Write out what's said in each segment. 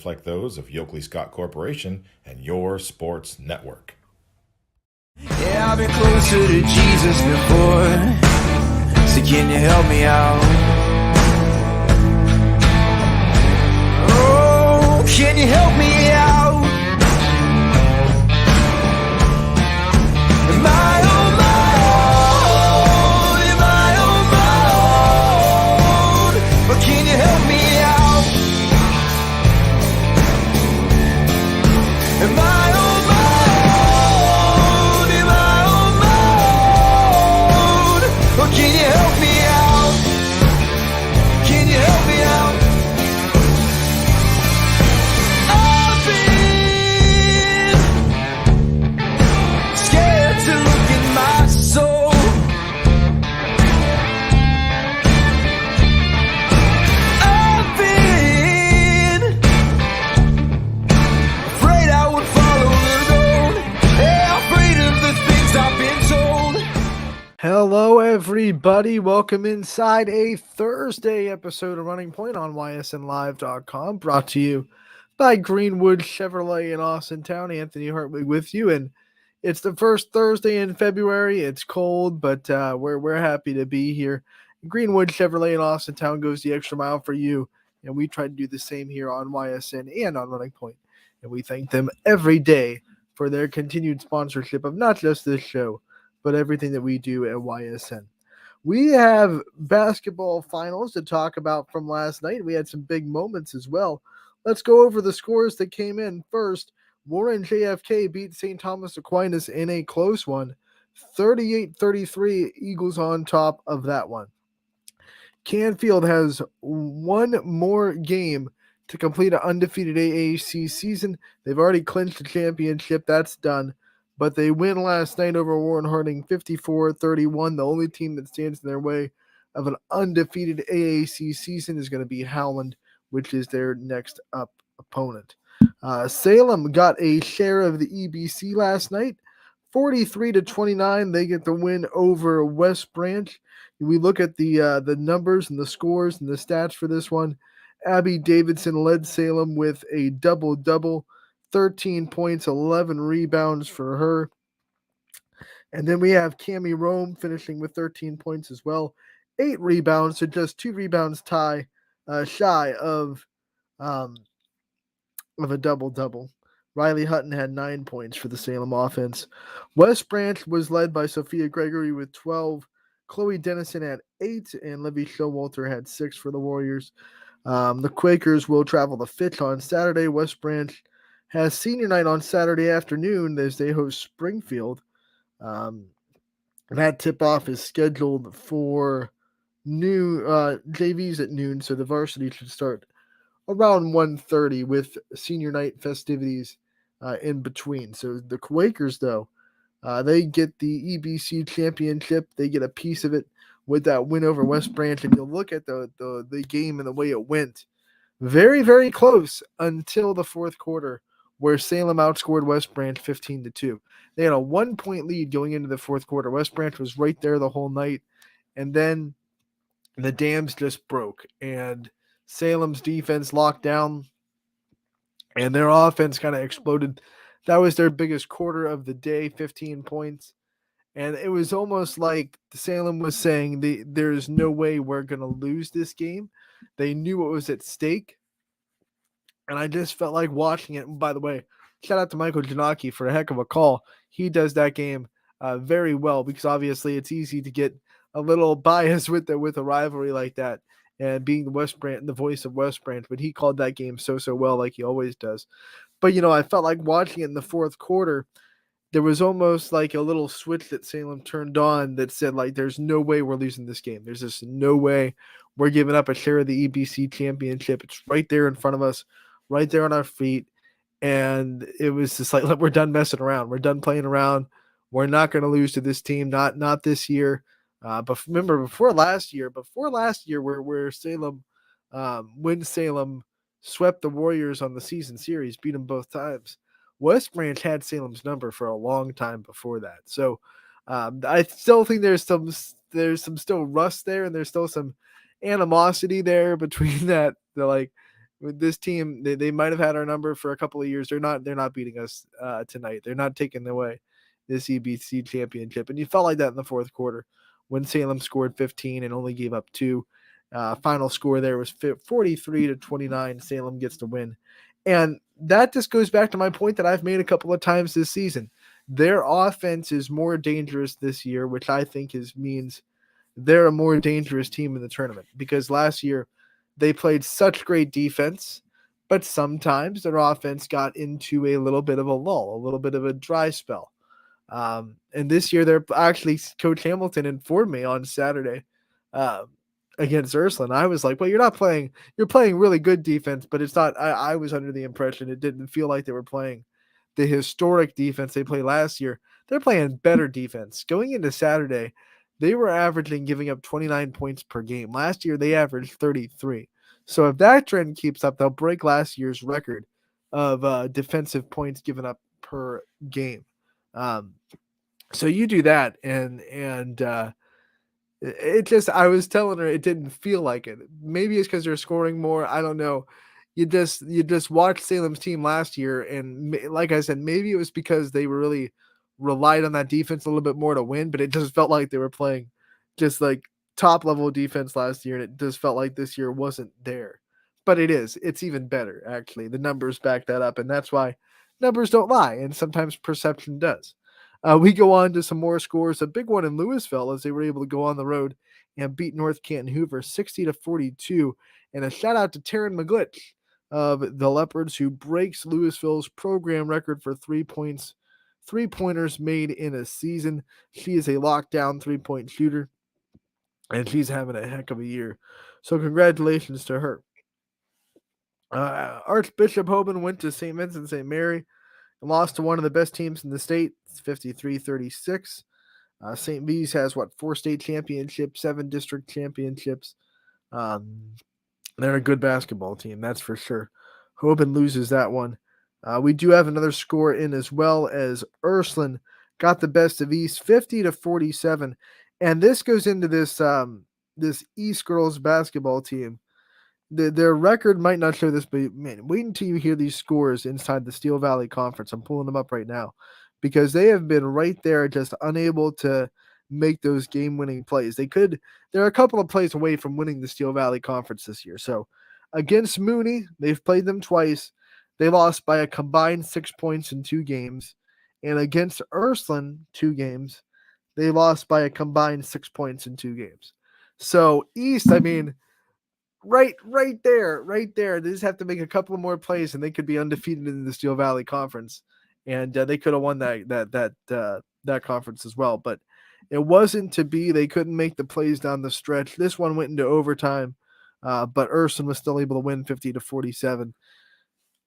reflect those of Yoakley Scott Corporation and your sports network. Yeah, I've been closer to Jesus before, so can you help me out? Oh, can you help me out? Am I on my own? Am I on my own? Or can you help me out? Am I on my own? Am I on my own? Or can you help me out? Can you help me out? I've been scared to look in my soul. I've been afraid I would follow the road. Yeah, afraid of the things I've been told. Hello, everybody. Welcome inside a Thursday episode of Running Point on ysnlive.com, brought to you by Greenwood Chevrolet in Austintown. Anthony Hartwig with you, and it's the first Thursday in February. It's cold, but we're happy to be here. Greenwood Chevrolet in Austintown goes the extra mile for you, and we try to do the same here on YSN and on Running Point. And we thank them every day for their continued sponsorship of not just this show, but everything that we do at YSN. We have basketball finals to talk about from last night. We had some big moments as well. Let's go over the scores that came in first. Warren JFK beat St. Thomas Aquinas in a close one. 38-33, Eagles on top of that one. Canfield has one more game to complete an undefeated AAC season. They've already clinched the championship. That's done. But they win last night over Warren Harding 54-31. The only team that stands in their way of an undefeated AAC season is going to be Howland, which is their next up opponent. Salem got a share of the EBC last night. 43-29, they get the win over West Branch. We look at the numbers and the scores and the stats for this one. Abby Davidson led Salem with a double-double. 13 points, 11 rebounds for her. And then we have Cammie Rome finishing with 13 points as well. 8 rebounds, so just 2 rebounds shy of a double-double. Riley Hutton had 9 points for the Salem offense. West Branch was led by Sophia Gregory with 12. Chloe Dennison had 8, and Livy Showalter had 6 for the Warriors. The Quakers will travel to Fitch on Saturday. West Branch has senior night on Saturday afternoon as they host Springfield. That tip-off is scheduled for noon, JVs at noon, so the varsity should start around 1:30 with senior night festivities in between. So the Quakers, though, they get the EBC championship. They get a piece of it with that win over West Branch, and you'll look at the game and the way it went. Very, very close until the fourth quarter, where Salem outscored West Branch 15-2. They had a 1-point lead going into the fourth quarter. West Branch was right there the whole night, and then the dams just broke, and Salem's defense locked down, and their offense kind of exploded. That was their biggest quarter of the day, 15 points. And it was almost like Salem was saying, there's no way we're going to lose this game. They knew what was at stake. And I just felt like watching it. And by the way, shout out to Michael Janaki for a heck of a call. He does that game very well, because obviously it's easy to get a little biased with a rivalry like that, and being the voice of West Branch. But he called that game so well, like he always does. But, I felt like watching it in the fourth quarter, there was almost like a little switch that Salem turned on that said, like, there's no way we're losing this game. There's just no way we're giving up a share of the EBC championship. It's right there in front of us, right there on our feet. And it was just like, we're done messing around. We're done playing around. We're not going to lose to this team, not this year. But remember, before last year, where Salem, when Salem swept the Warriors on the season series, beat them both times, West Branch had Salem's number for a long time before that. So I still think there's some still rust there, and there's still some animosity there between that. with this team, they might have had our number for a couple of years. They're not beating us tonight. They're not taking away this EBC championship. And you felt like that in the fourth quarter when Salem scored 15 and only gave up 2. Final score there was 43-29. Salem gets the win. And that just goes back to my point that I've made a couple of times this season. Their offense is more dangerous this year, which I think means they're a more dangerous team in the tournament, because last year they played such great defense, but sometimes their offense got into a little bit of a lull, a little bit of a dry spell. And this year, they're actually, Coach Hamilton informed me on Saturday against Ursuline. I was like, well, you're playing really good defense, but it's not, I was under the impression it didn't feel like they were playing the historic defense they played last year. They're playing better defense. Going into Saturday, they were averaging giving up 29 points per game. Last year, they averaged 33. So if that trend keeps up, they'll break last year's record of defensive points given up per game. So you do that, and it just, I was telling her it didn't feel like it. Maybe it's because they're scoring more. I don't know. You just watched Salem's team last year, and like I said, maybe it was because they were really relied on that defense a little bit more to win, but it just felt like they were playing just like top level defense last year, and it just felt like this year wasn't there. But it is. It's even better, actually. The numbers back that up, and that's why numbers don't lie, and sometimes perception does. We go on to some more scores. A big one in Louisville as they were able to go on the road and beat North Canton Hoover 60-42. And a shout out to Taryn McGlitch of the Leopards, who breaks Louisville's program record for 3-pointers made in a season. She is a lockdown 3-point shooter, and she's having a heck of a year. So congratulations to her. Archbishop Hoban went to St. Vincent St. Mary and lost to one of the best teams in the state. It's 53-36. St. V's has 4 state championships, 7 district championships. They're a good basketball team, that's for sure. Hoban loses that one. We do have another score in as well, as Ursuline got the best of East, 50-47. And this goes into this East girls basketball team. Their record might not show this, but man, wait until you hear these scores inside the Steel Valley Conference. I'm pulling them up right now because they have been right there, just unable to make those game-winning plays. They're a couple of plays away from winning the Steel Valley Conference this year. So against Mooney, they've played them twice. They lost by a combined 6 points in 2 games. And against Ursuline, 2 games, they lost by a combined 6 points in 2 games. So East, I mean, right there. They just have to make a couple of more plays, and they could be undefeated in the Steel Valley Conference, and they could have won that conference as well. But it wasn't to be. They couldn't make the plays down the stretch. This one went into overtime, but Ursuline was still able to win 50-47.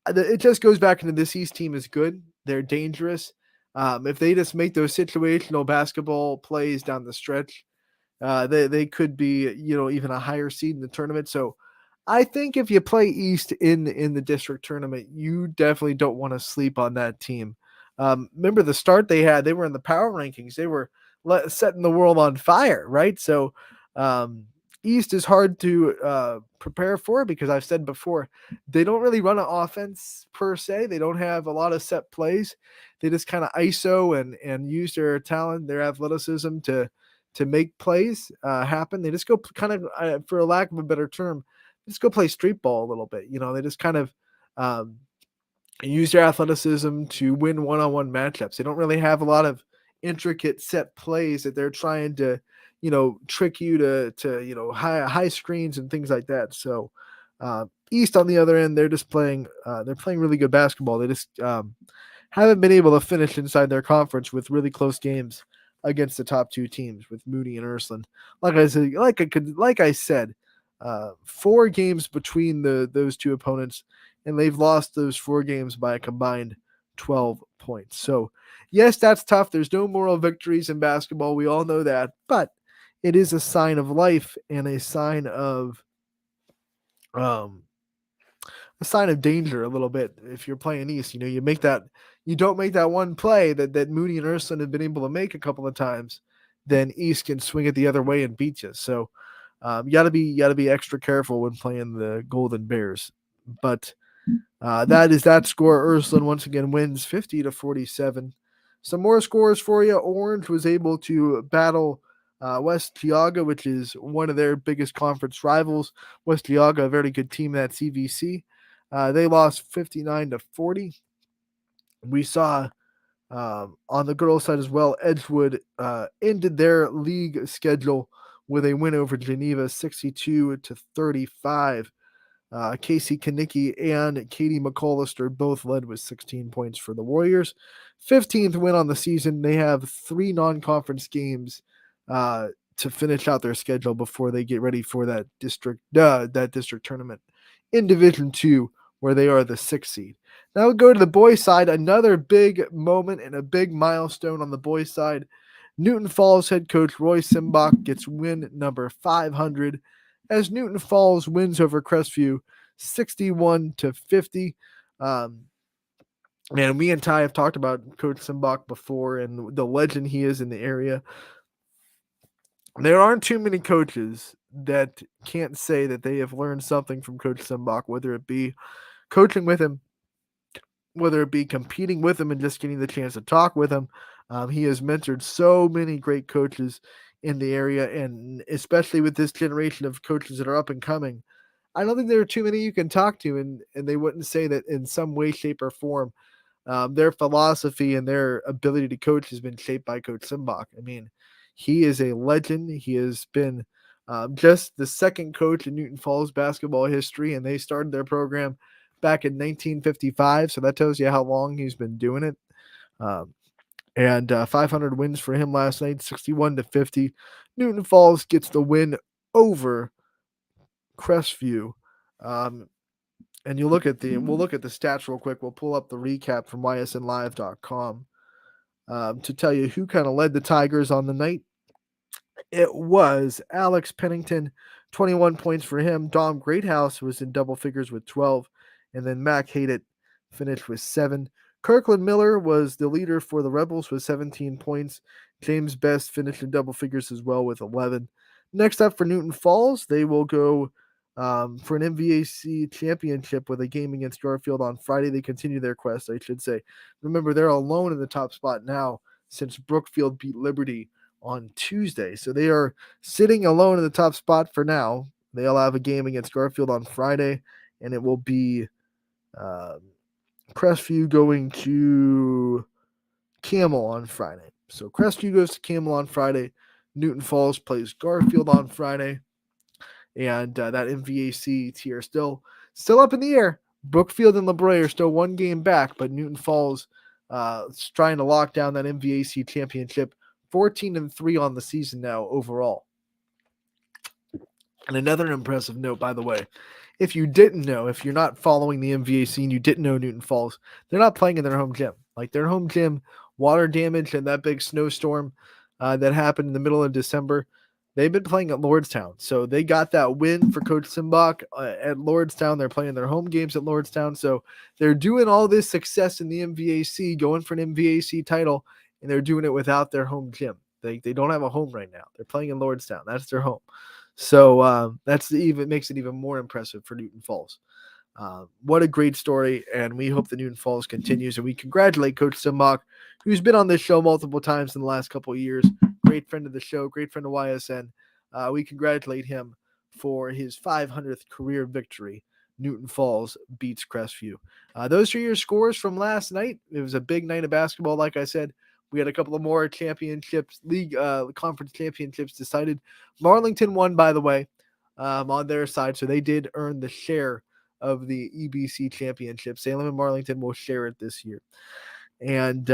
It just goes back into this East team is good. They're dangerous. If they just make those situational basketball plays down the stretch, they could be, even a higher seed in the tournament. So I think if you play East in the district tournament, you definitely don't want to sleep on that team. Remember the start they had, they were in the power rankings. They were setting the world on fire, right? So East is hard to prepare for because I've said before, they don't really run an offense per se. They don't have a lot of set plays. They just kind of ISO and use their talent, their athleticism to make plays happen. They just go kind of, for a lack of a better term, just go play street ball a little bit. They just kind of use their athleticism to win one-on-one matchups. They don't really have a lot of intricate set plays that they're trying to, trick you to high screens and things like that. So East on the other end, they're just playing really good basketball. They just haven't been able to finish inside their conference with really close games against the top 2 teams with Moody and Ursuline. Like I said, 4 games between those 2 opponents, and they've lost those 4 games by a combined 12 points. So yes, that's tough. There's no moral victories in basketball. We all know that, but it is a sign of life and a sign of danger a little bit. If you're playing East, you don't make that one play that Moody and Ursuline have been able to make a couple of times, then East can swing it the other way and beat you. So you gotta be extra careful when playing the Golden Bears. But that is that score. Ursuline once again wins 50-47. Some more scores for you. Orange was able to battle West Geauga, which is one of their biggest conference rivals. West Geauga, a very good team at CVC. They lost 59-40. We saw on the girls' side as well, Edgewood ended their league schedule with a win over Geneva, 62-35. Casey Kanicki and Katie McCollister both led with 16 points for the Warriors. 15th win on the season. They have 3 non-conference games to finish out their schedule before they get ready for that district tournament in Division 2, where they are the 6th seed. Now we go to the boys' side. Another big moment and a big milestone on the boys' side. Newton Falls head coach Roy Simbach gets win number 500 as Newton Falls wins over Crestview 61-50. And me and Ty have talked about Coach Simbach before and the legend he is in the area. There aren't too many coaches that can't say that they have learned something from Coach Simbach, whether it be coaching with him, whether it be competing with him and just getting the chance to talk with him. He has mentored so many great coaches in the area, and especially with this generation of coaches that are up and coming. I don't think there are too many you can talk to, and they wouldn't say that in some way, shape, or form. Their philosophy and their ability to coach has been shaped by Coach Simbach. I mean, he is a legend. He has been just the second coach in Newton Falls basketball history, and they started their program back in 1955. So that tells you how long he's been doing it. And 500 wins for him last night, 61-50. Newton Falls gets the win over Crestview. And we'll look at the stats real quick. We'll pull up the recap from ysnlive.com to tell you who kind of led the Tigers on the night. It was Alex Pennington, 21 points for him. Dom Greathouse was in double figures with 12. And then Mac Haydett finished with 7. Kirkland Miller was the leader for the Rebels with 17 points. James Best finished in double figures as well with 11. Next up for Newton Falls, they will go for an MVAC championship with a game against Garfield on Friday. They continue their quest, I should say. Remember, they're alone in the top spot now since Brookfield beat Liberty on Tuesday. So they are sitting alone in the top spot for now. They'll have a game against Garfield on Friday, and it will be Crestview going to Camel on Friday. So Crestview goes to Camel on Friday. Newton Falls plays Garfield on Friday. And that MVAC tier still up in the air. Brookfield and LeBray are still one game back, but Newton Falls is trying to lock down that MVAC championship. 14-3 on the season now overall. And another impressive note, by the way, if you didn't know, if you're not following the MVAC and you didn't know Newton Falls, they're not playing in their home gym. Like their home gym, water damage and that big snowstorm that happened in the middle of December, they've been playing at Lordstown. So they got that win for Coach Simbach at Lordstown. They're playing their home games at Lordstown. So they're doing all this success in the MVAC, going for an MVAC title, and they're doing it without their home gym. They don't have a home right now. They're playing in Lordstown. That's their home. So makes it even more impressive for Newton Falls. What a great story, and we hope the Newton Falls continues, and we congratulate Coach Simbach, who's been on this show multiple times in the last couple of years. Great friend of the show, great friend of YSN. We congratulate him for his 500th career victory. Newton Falls beats Crestview. Those are your scores from last night. It was a big night of basketball, like I said. We had a couple of more championships, league conference championships decided. Marlington won, by the way, on their side, so they did earn the share of the EBC championship. Salem and Marlington will share it this year. And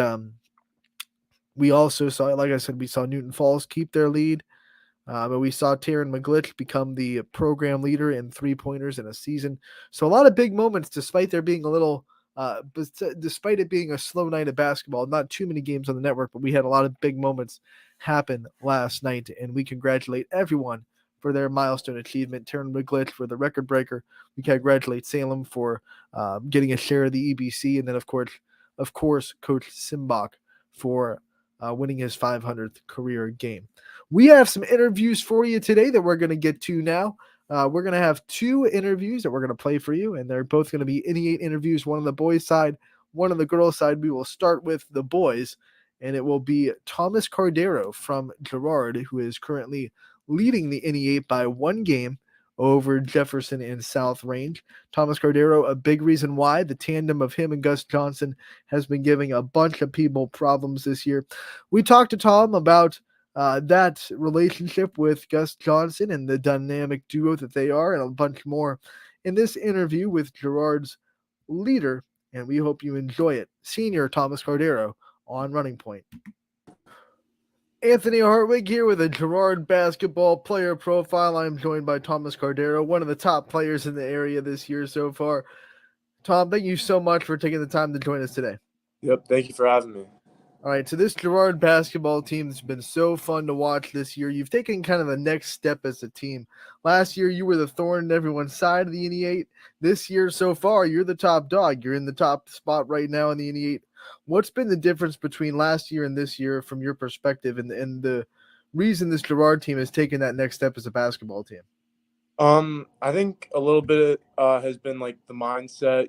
we also saw, like I said, we saw Newton Falls keep their lead. But we saw Taryn McGlitch become the program leader in three-pointers in a season. So a lot of big moments, despite there being a little despite it being a slow night of basketball. Not too many games on the network, but we had a lot of big moments happen last night, and we congratulate everyone for their milestone achievement. Taryn McGlitch for the record breaker. We congratulate Salem for getting a share of the EBC, and then of course, Coach Simbach for winning his 500th career game. We have some interviews for you today that we're going to get to now. We're going to have two interviews that we're going to play for you, and they're both going to be NE8 interviews, one on the boys' side, one on the girls' side. We will start with the boys, and it will be Thomas Cardero from Girard, who is currently leading the NE8 by one game over Jefferson and South Range. Thomas Cardero, a big reason why the tandem of him and Gus Johnson has been giving a bunch of people problems this year. We talked to Tom about that relationship with Gus Johnson and the dynamic duo that they are, and a bunch more in this interview with Girard's leader, and we hope you enjoy it. Senior Thomas Cardero on Running Point. Anthony Hartwig here with a Girard basketball player profile. I'm joined by Thomas Cardero, one of the top players in the area this year so far. Tom, thank you so much for taking the time to join us today. Yep, thank you for having me. All right, so this Girard basketball team has been so fun to watch this year. You've taken kind of the next step as a team. Last year, you were the thorn in everyone's side of the NE8. This year, so far, you're the top dog. You're in the top spot right now in the NE8. What's been the difference between last year and this year from your perspective, and the reason this Girard team has taken that next step as a basketball team? I think a little bit has been like the mindset.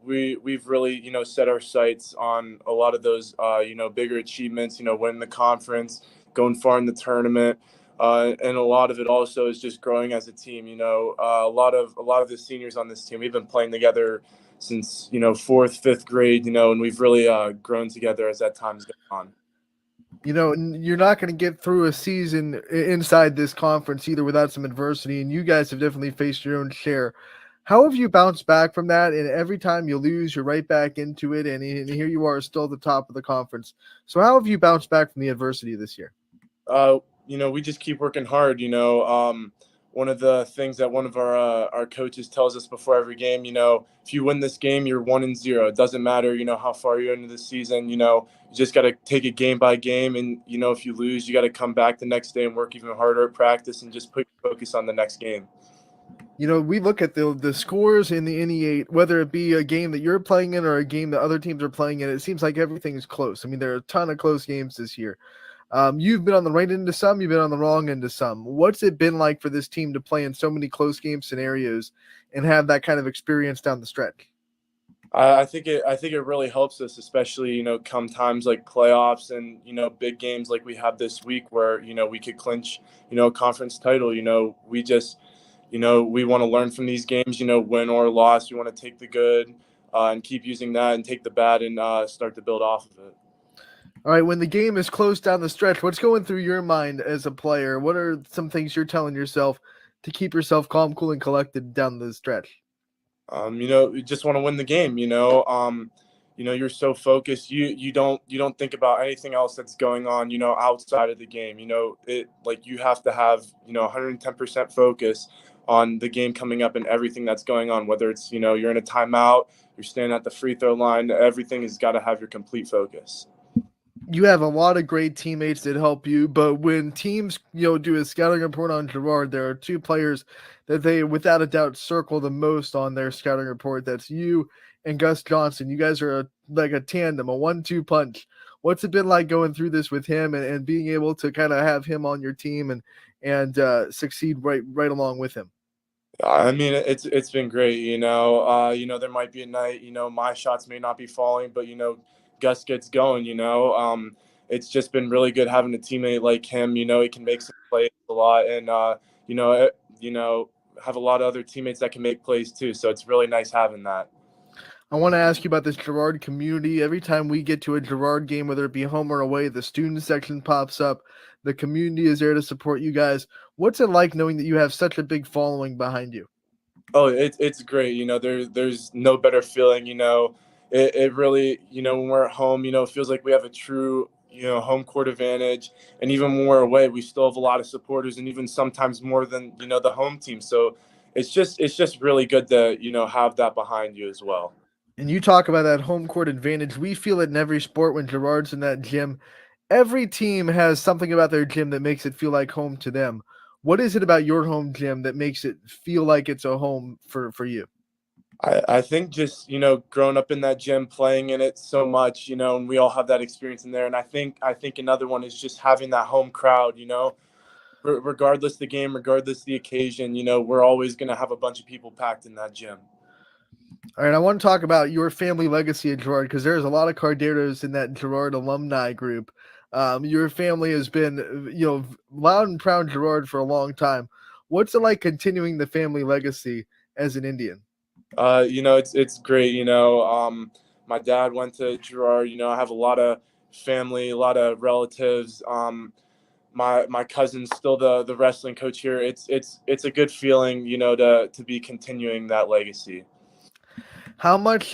We've really set our sights on a lot of those bigger achievements. Winning the conference, going far in the tournament, and a lot of it also is just growing as a team. A lot of the seniors on this team, we've been playing together since fourth, fifth grade. And we've really grown together as that time's gone on. You're not going to get through a season inside this conference either without some adversity, and you guys have definitely faced your own share. How have you bounced back from that? And every time you lose, you're right back into it, and here you are still at the top of the conference. So how have you bounced back from the adversity this year? We just keep working hard. One of the things that one of our coaches tells us before every game, if you win this game, you're 1-0. It doesn't matter, how far you're into the season. You just got to take it game by game. And, if you lose, you got to come back the next day and work even harder at practice and just put your focus on the next game. We look at the scores in the NE8, whether it be a game that you're playing in or a game that other teams are playing in, it seems like everything is close. I mean, there are a ton of close games this year. You've been on the right end of some, you've been on the wrong end of some. What's it been like for this team to play in so many close game scenarios and have that kind of experience down the stretch? I think it really helps us, especially, come times like playoffs and, big games like we have this week where, we could clinch, a conference title. We just, we want to learn from these games, win or loss. We want to take the good and keep using that and take the bad and start to build off of it. All right, when the game is close down the stretch, what's going through your mind as a player? What are some things you're telling yourself to keep yourself calm, cool, and collected down the stretch? You just want to win the game. You're so focused. You don't think about anything else that's going on. Outside of the game. You have to have 110% focus on the game coming up and everything that's going on. Whether it's you're in a timeout, you're standing at the free throw line. Everything has got to have your complete focus. You have a lot of great teammates that help you, but when teams, do a scouting report on Girard, there are two players that they, without a doubt, circle the most on their scouting report. That's you and Gus Johnson. You guys are like a tandem, a 1-2 punch. What's it been like going through this with him and being able to kind of have him on your team and succeed right along with him? I mean, it's been great. There might be a night, my shots may not be falling, but Gus gets going. It's just been really good having a teammate like him. He can make some plays a lot, and have a lot of other teammates that can make plays too. So it's really nice having that. I want to ask you about this Girard community. Every time we get to a Girard game, whether it be home or away, the student section pops up. The community is there to support you guys. What's it like knowing that you have such a big following behind you? Oh, it's great. There's no better feeling. It really, when we're at home, it feels like we have a true, home court advantage. And even when we're away, we still have a lot of supporters, and even sometimes more than the home team. So it's just really good to have that behind you as well. And you talk about that home court advantage. We feel it in every sport when Girard's in that gym. Every team has something about their gym that makes it feel like home to them. What is it about your home gym that makes it feel like it's a home for you? I think just, growing up in that gym, playing in it so much, and we all have that experience in there. And I think another one is just having that home crowd. regardless the game, regardless the occasion, we're always going to have a bunch of people packed in that gym. All right, I want to talk about your family legacy at Girard because there's a lot of Carderos in that Girard alumni group. Your family has been, loud and proud Girard for a long time. What's it like continuing the family legacy as an Indian? It's great. My dad went to Girard. I have a lot of family, a lot of relatives. My cousin's still the wrestling coach here. It's a good feeling, to be continuing that legacy. How much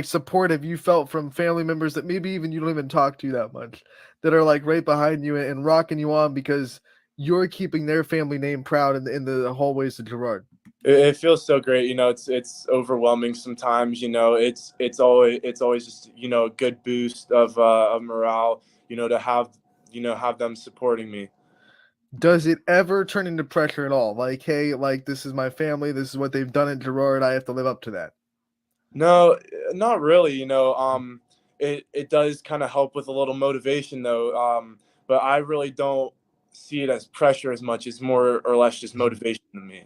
support have you felt from family members that maybe even you don't even talk to that much, that are like right behind you and rocking you on because you're keeping their family name proud in the hallways of Girard? It feels so great. It's overwhelming sometimes. It's always just a good boost of morale. To have them supporting me. Does it ever turn into pressure at all? Like, hey, like this is my family, this is what they've done at Girard, I have to live up to that. No, not really. It does kind of help with a little motivation though. But I really don't see it as pressure as much. It's more or less just motivation to me.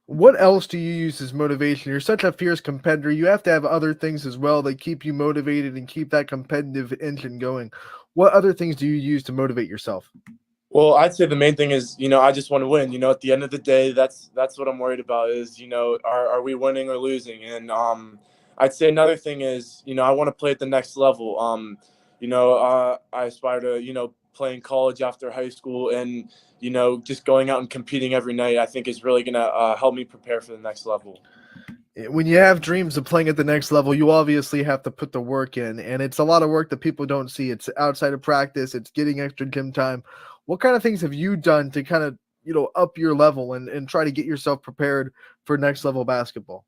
What else do you use as motivation? You're such a fierce competitor. You have to have other things as well that keep you motivated and keep that competitive engine going. What other things do you use to motivate yourself? Well, I'd say the main thing is, I just want to win. At the end of the day, that's what I'm worried about is, are we winning or losing? And I'd say another thing is, I want to play at the next level. I aspire to, play in college after high school, and just going out and competing every night, I think is really gonna help me prepare for the next level. When you have dreams of playing at the next level, you obviously have to put the work in, and it's a lot of work that people don't see. It's outside of practice, it's getting extra gym time. What kind of things have you done to kind of, up your level and try to get yourself prepared for next level basketball?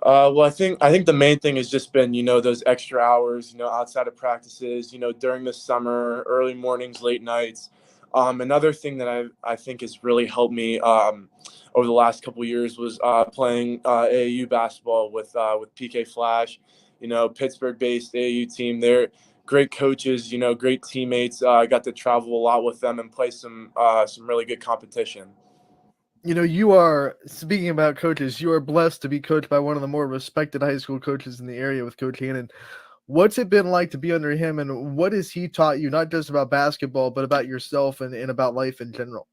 Well, I think the main thing has just been, those extra hours, outside of practices, during the summer, early mornings, late nights. Another thing that I think has really helped me over the last couple of years was playing AAU basketball with PK Flash, Pittsburgh-based AAU team. They're great coaches, great teammates. I got to travel a lot with them and play some really good competition. You are, speaking about coaches, you are blessed to be coached by one of the more respected high school coaches in the area with Coach Hannon. What's it been like to be under him, and what has he taught you, not just about basketball, but about yourself and about life in general?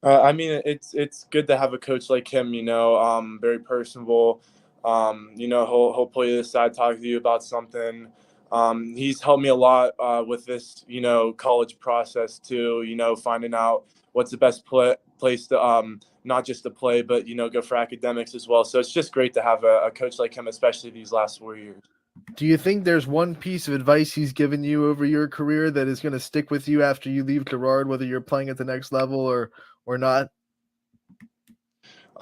I mean, it's good to have a coach like him. Very personable. He'll pull you aside, talk to you about something. He's helped me a lot with this, college process too. Finding out what's the best place to not just to play, but go for academics as well. So it's just great to have a coach like him, especially these last 4 years. Do you think there's one piece of advice he's given you over your career that is going to stick with you after you leave Girard, whether you're playing at the next level or not?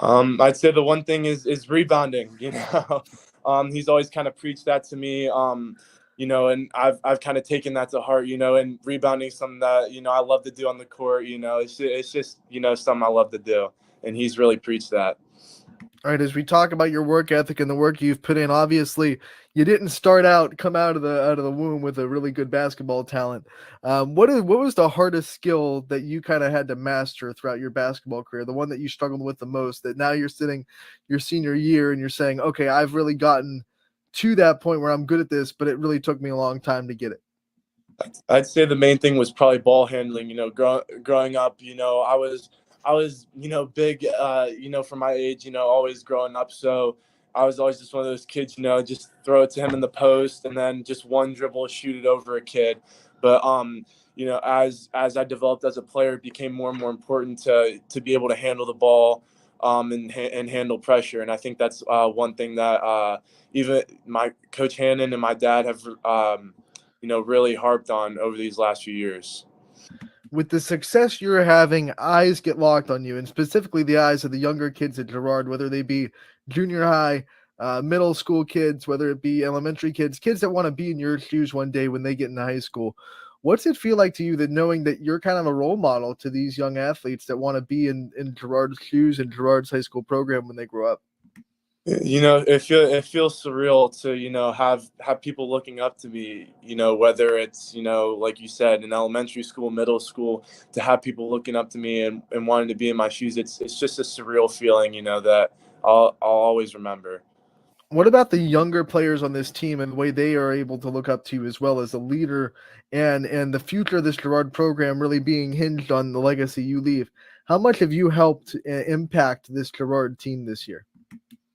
I'd say the one thing is rebounding. He's always kind of preached that to me. And I've kind of taken that to heart. And rebounding is something that I love to do on the court. It's just something I love to do, and he's really preached that. All right, as we talk about your work ethic and the work you've put in, obviously you didn't come out of the womb with a really good basketball talent. What was the hardest skill that you kind of had to master throughout your basketball career? The one that you struggled with the most, that now you're sitting your senior year and you're saying, okay, I've really gotten to that point where I'm good at this, but it really took me a long time to get it. I'd say the main thing was probably ball handling. Growing up, I was big, for my age, always growing up. So I was always just one of those kids, just throw it to him in the post and then just one dribble, shoot it over a kid. But as I developed as a player, it became more and more important to be able to handle the ball, and handle pressure. And I think that's one thing that even my coach Hannon and my dad have really harped on over these last few years. With the success you're having, eyes get locked on you, and specifically the eyes of the younger kids at Girard, whether they be junior high, middle school kids, whether it be elementary kids that want to be in your shoes one day when they get into high school. What's it feel like to you that knowing that you're kind of a role model to these young athletes that want to be in Girard's shoes and Girard's high school program when they grow up? It feels surreal to have people looking up to me. Whether it's like you said in elementary school, middle school, to have people looking up to me and wanting to be in my shoes. It's just a surreal feeling. That I'll always remember. What about the younger players on this team and the way they are able to look up to you as well as a leader, and the future of this Gerard program really being hinged on the legacy you leave? How much have you helped impact this Gerard team this year?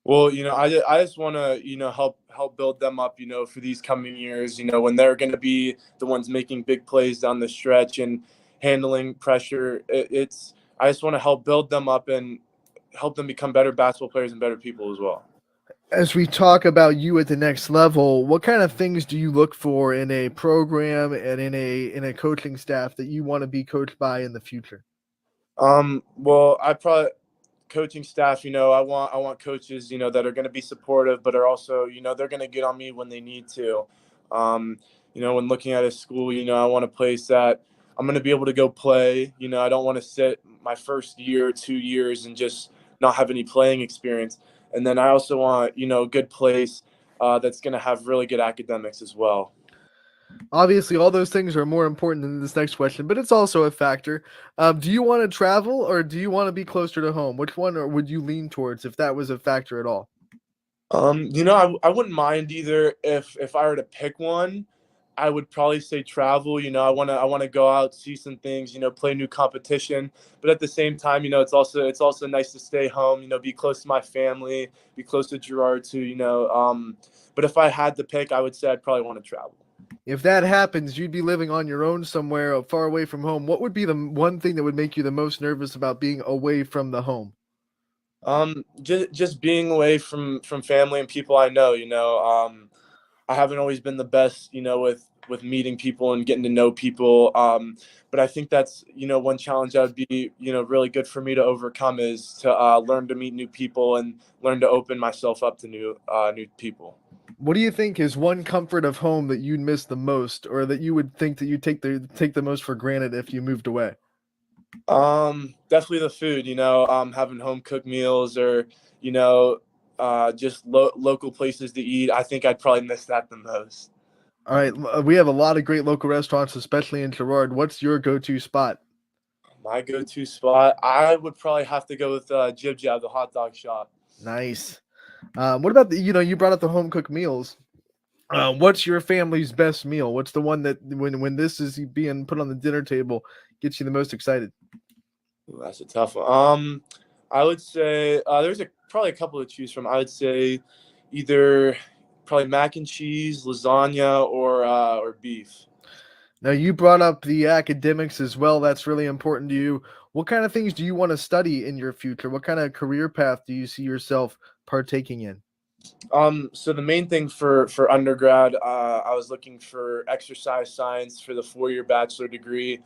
Well, I just want to, help build them up, for these coming years, when they're going to be the ones making big plays down the stretch and handling pressure. I just want to help build them up and help them become better basketball players and better people as well. As we talk about you at the next level, what kind of things do you look for in a program and in a coaching staff that you want to be coached by in the future? Well, I probably coaching staff, I want coaches, that are going to be supportive, but are also, they're going to get on me when they need to. Um, when looking at a school, I want a place that I'm going to be able to go play. I don't want to sit my first year, 2 years, and just not have any playing experience. And then I also want, a good place that's going to have really good academics as well. Obviously, all those things are more important than this next question, but it's also a factor. Do you want to travel or do you want to be closer to home? Which one or would you lean towards if that was a factor at all? I wouldn't mind either. If I were to pick one, I would probably say travel. I wanna go out, see some things, play new competition. But at the same time, it's also nice to stay home, be close to my family, be close to Gerard too, but if I had to pick, I would say I'd probably want to travel. If that happens, you'd be living on your own somewhere far away from home. What would be the one thing that would make you the most nervous about being away from the home? Just being away from family and people I know, I haven't always been the best, with meeting people and getting to know people. But I think that's one challenge that would be really good for me to overcome is to learn to meet new people and learn to open myself up to new people. What do you think is one comfort of home that you'd miss the most, or that you would think that you take the most for granted if you moved away? Definitely the food. Having home cooked meals or just local places to eat. I think I'd probably miss that the most. All right, we have a lot of great local restaurants, especially in Girard. What's your go-to spot? My go-to spot, I would probably have to go with Jib Jab, the hot dog shop. Nice. What about you brought up the home cooked meals. What's your family's best meal? What's the one that when this is being put on the dinner table gets you the most excited? Ooh, that's a tough one. I would say there's probably a couple to choose from. I would say either probably mac and cheese, lasagna, or beef. Now you brought up the academics as well. That's really important to you. What kind of things do you want to study in your future? What kind of career path do you see yourself partaking in? So the main thing for undergrad, I was looking for exercise science for the 4-year bachelor degree,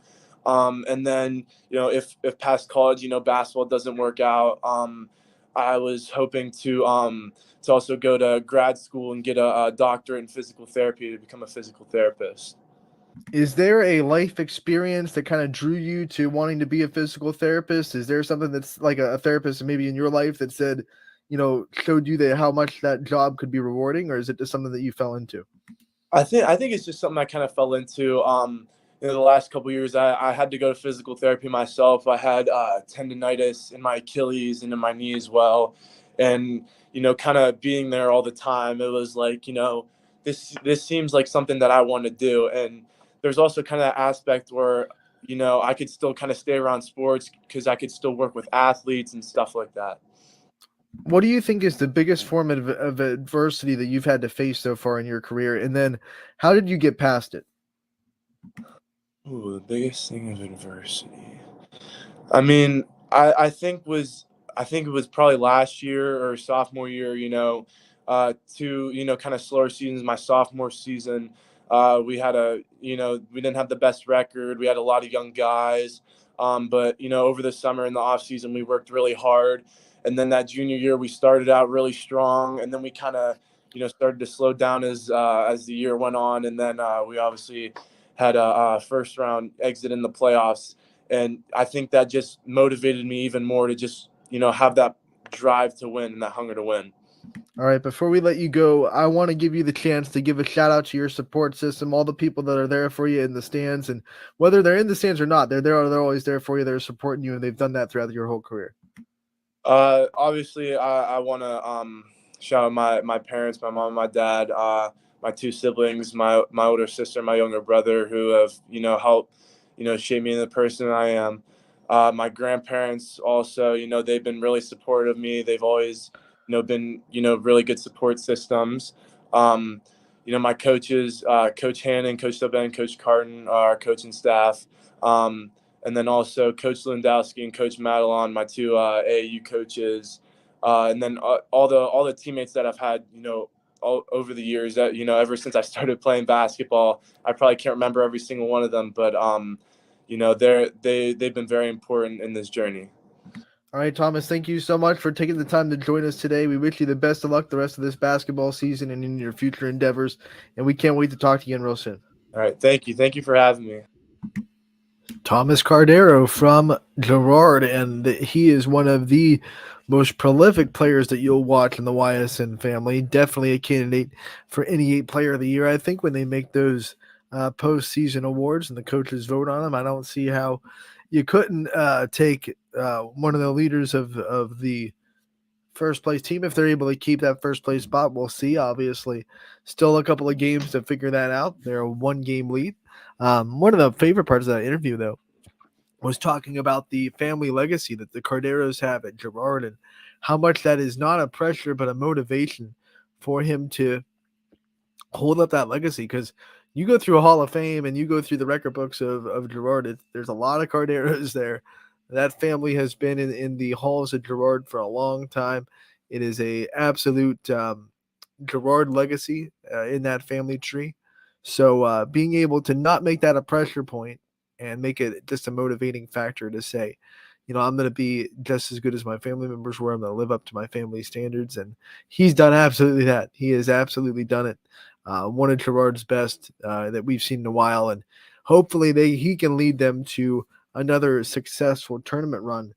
and then if past college, basketball doesn't work out, I was hoping to also go to grad school and get a doctorate in physical therapy to become a physical therapist. Is there a life experience that kind of drew you to wanting to be a physical therapist? Is there something that's like a therapist maybe in your life that said, showed you that how much that job could be rewarding, or is it just something that you fell into? I think it's just something I kind of fell into. The last couple of years, I had to go to physical therapy myself. I had tendonitis in my Achilles and in my knee as well, and kind of being there all the time, it was like this seems like something that I want to do. And there's also kind of that aspect where I could still kind of stay around sports because I could still work with athletes and stuff like that. What do you think is the biggest form of adversity that you've had to face so far in your career? And then how did you get past it? Ooh, the biggest thing of adversity. I mean, I think it was probably last year or sophomore year, two, kind of slower seasons. My sophomore season, we didn't have the best record. We had a lot of young guys. But, over the summer and the off season, we worked really hard. And then that junior year, we started out really strong. And then we kind of, started to slow down as the year went on. And then we obviously had a first round exit in the playoffs, and I think that just motivated me even more to just have that drive to win and that hunger to win. All right, before we let you go, I want to give you the chance to give a shout out to your support system, all the people that are there for you in the stands, and whether they're in the stands or not, they're there. They're always there for you. They're supporting you, and they've done that throughout your whole career. Obviously, I want to shout out my parents, my mom, my dad, my two siblings, my older sister, my younger brother, who have helped shape me in the person I am. My grandparents also, they've been really supportive of me. They've always been really good support systems. My coaches, Coach Hannon, Coach Subban, Coach Carton, our coaching staff. And then also Coach Lewandowski and Coach Madelon, my two AAU coaches, and then all the teammates that I've had, all over the years. That ever since I started playing basketball, I probably can't remember every single one of them, but they've been very important in this journey. All right, Thomas, thank you so much for taking the time to join us today. We wish you the best of luck the rest of this basketball season and in your future endeavors, and we can't wait to talk to you again real soon. All right, thank you for having me. Thomas Cardero from Girard, and he is one of the most prolific players that you'll watch in the Ysn family. Definitely a candidate for NE8 Player of the Year. I think when they make those postseason awards and the coaches vote on them, I don't see how you couldn't take one of the leaders of the first place team if they're able to keep that first place spot. We'll see. Obviously, still a couple of games to figure that out. They're a 1-game lead. One of the favorite parts of that interview, though, was talking about the family legacy that the Carderos have at Girard and how much that is not a pressure but a motivation for him to hold up that legacy. Because you go through a Hall of Fame and you go through the record books of Girard, there's a lot of Carderos there. That family has been in the halls of Girard for a long time. It is a absolute Girard legacy in that family tree. So being able to not make that a pressure point and make it just a motivating factor to say, I'm going to be just as good as my family members were. I'm going to live up to my family standards. And he's done absolutely that. He has absolutely done it. One of Girard's best that we've seen in a while. And hopefully he can lead them to another successful tournament run.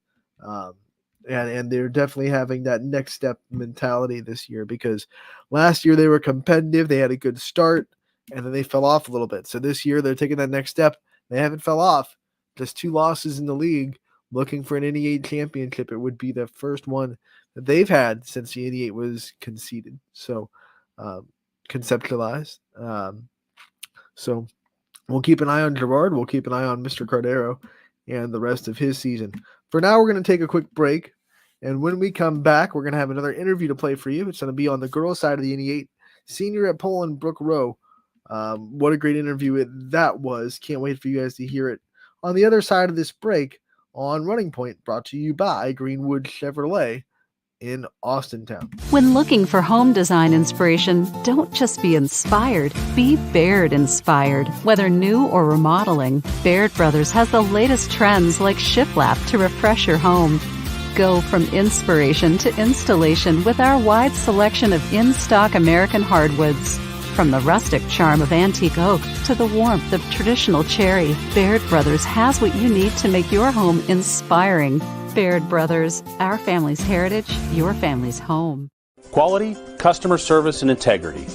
And they're definitely having that next step mentality this year, because last year they were competitive. They had a good start and then they fell off a little bit. So this year they're taking that next step. They haven't fell off. Just 2 losses in the league, looking for an NE8 championship. It would be the first one that they've had since the NE8 was conceded. So conceptualized. So we'll keep an eye on Girard. We'll keep an eye on Mr. Cardero and the rest of his season. For now, we're going to take a quick break. And when we come back, we're going to have another interview to play for you. It's going to be on the girls' side of the NE8, senior at Poland Brook Row. What a great interview that was. Can't wait for you guys to hear it on the other side of this break on Running Point, brought to you by Greenwood Chevrolet in Austintown. When looking for home design inspiration, don't just be inspired, be Baird inspired. Whether new or remodeling, Baird Brothers has the latest trends like shiplap to refresh your home. Go from inspiration to installation with our wide selection of in-stock American hardwoods. From the rustic charm of antique oak to the warmth of traditional cherry, Baird Brothers has what you need to make your home inspiring. Baird Brothers, our family's heritage, your family's home. Quality, customer service, and integrity.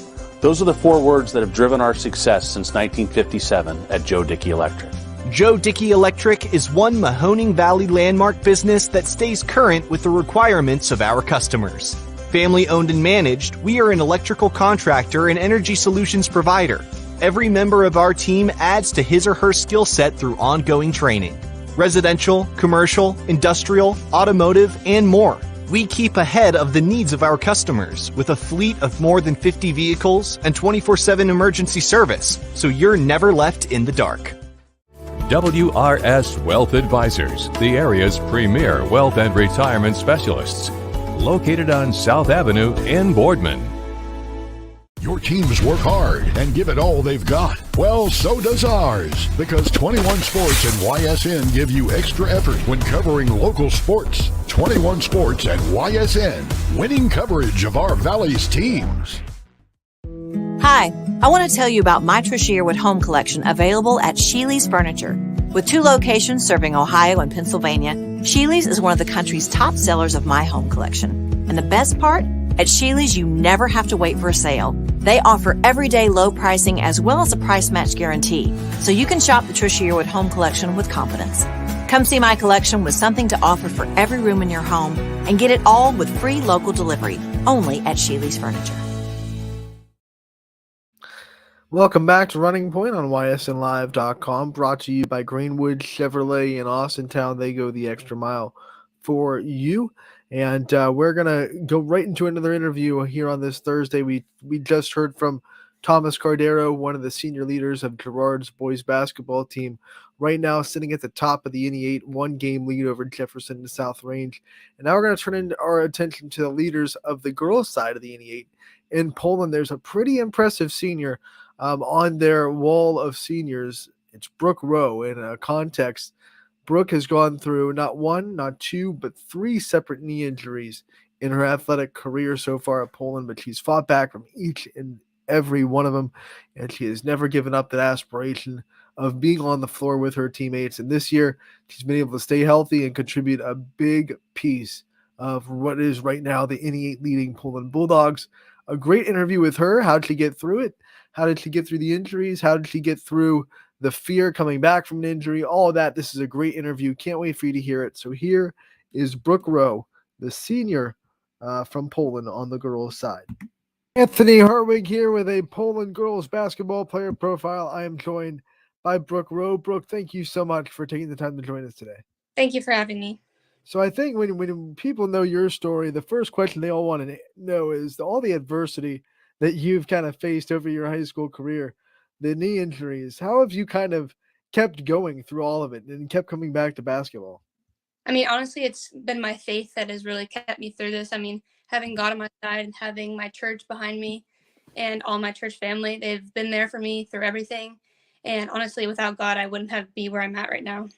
Those are the 4 words that have driven our success since 1957 at Joe Dickey Electric. Joe Dickey Electric is one Mahoning Valley landmark business that stays current with the requirements of our customers. Family owned and managed, we are an electrical contractor and energy solutions provider. Every member of our team adds to his or her skill set through ongoing training. Residential, commercial, industrial, automotive, and more. We keep ahead of the needs of our customers with a fleet of more than 50 vehicles and 24/7 emergency service, so you're never left in the dark. WRS Wealth Advisors, the area's premier wealth and retirement specialists. Located on South Avenue in Boardman. Your teams work hard and give it all they've got. Well, so does ours, because 21 Sports and YSN give you extra effort when covering local sports. 21 Sports and YSN, winning coverage of our Valley's teams. Hi, I want to tell you about my Trish Yearwood home collection available at Sheely's Furniture. With 2 locations serving Ohio and Pennsylvania, Sheely's is one of the country's top sellers of my home collection. And the best part? At Sheely's, you never have to wait for a sale. They offer everyday low pricing as well as a price match guarantee, so you can shop the Trisha Yearwood Home Collection with confidence. Come see my collection with something to offer for every room in your home and get it all with free local delivery, only at Sheely's Furniture. Welcome back to Running Point on ysnlive.com, brought to you by Greenwood Chevrolet in Austintown. They go the extra mile for you. And we're going to go right into another interview here on this Thursday. We just heard from Thomas Cardero, one of the senior leaders of Girard's boys basketball team, right now sitting at the top of the NE8, 1-game lead over Jefferson and South Range. And now we're going to turn our attention to the leaders of the girls' side of the NE8. In Poland, there's a pretty impressive senior on their wall of seniors. It's Brooke Rowe. In a context, Brooke has gone through not one, not two, but 3 separate knee injuries in her athletic career so far at Poland, but she's fought back from each and every one of them, and she has never given up that aspiration of being on the floor with her teammates. And this year, she's been able to stay healthy and contribute a big piece of what is right now the NE8 leading Poland Bulldogs. A great interview with her. How did she get through it? How did she get through the injuries? How did she get through the fear coming back from an injury? All of that. This is a great interview. Can't wait for you to hear it. So here is Brooke Rowe, the senior from Poland on the girls' side. Anthony Harwig here with a Poland girls basketball player profile. I am joined by Brooke Rowe. Brooke, thank you so much for taking the time to join us today. Thank you for having me. So I think when people know your story, the first question they all want to know is all the adversity that you've kind of faced over your high school career, the knee injuries. How have you kind of kept going through all of it and kept coming back to basketball? I mean, honestly, it's been my faith that has really kept me through this. I mean, having God on my side and having my church behind me and all my church family, they've been there for me through everything. And honestly, without God, I wouldn't be where I'm at right now.